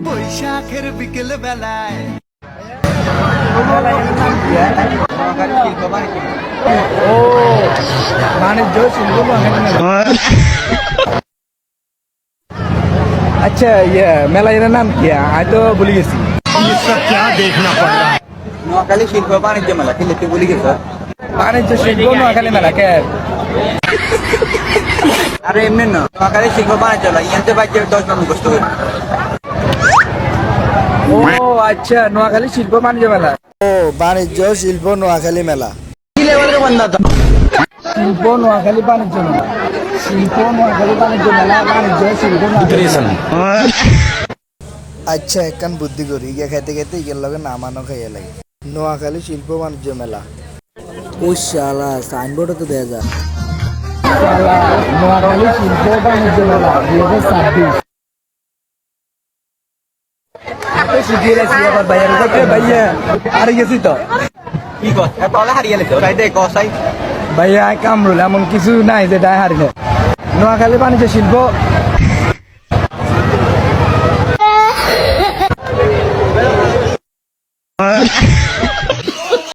বৈশাখের বিকেল বেলায় ও বাণিজ্য শিল্প আচ্ছা ইয়ে মেলা এর নাম কি আমি তো ভুলে গেছি নোয়াখালী শিল্প বাণিজ্য মেলা কি লিখতে ভুলে গেছ বাণিজ্য শিল্প নোয়াখালী মেলা কে আরে এমনি না নোয়াখালী শিল্প বাণিজ্য মেলা ইয়াতে বাইরে 10 জন মুখস্থ করে ও আচ্ছা নোয়াখালী শিল্প বাণিজ্য মেলা ও বাণিজ্য শিল্প নোয়াখালী মেলা কি লেভেলের বন্ধ তো শিল্প নোয়াখালী বাণিজ্য মেলা শিল্প নোয়াখালী বাণিজ্য মেলা বাণিজ্য শিল্প নোয়াখালী মেলা। আচ্ছা একখান বুদ্ধি করি গিয়ে খাইতে খাইতে ইগের লগে নামানো খাইয়া লাগে নোয়াখালী শিল্প বাণিজ্য মেলা ও শালা সাইনবোর্ডে তো দেয়া যায় নোয়াখালী শিল্প বাণিজ্য মেলা 2026 শিখিয়ে রাখছি আবার ভাইয়া আর গেছি তো কি কর তাহলে হারিয়ে লেছে ওরাই দেখ কসাই ভাইয়া কামরুল এমন কিছু নাই যে দায় হারিয়ে নোয়াখালী বাণিজ্য শিল্প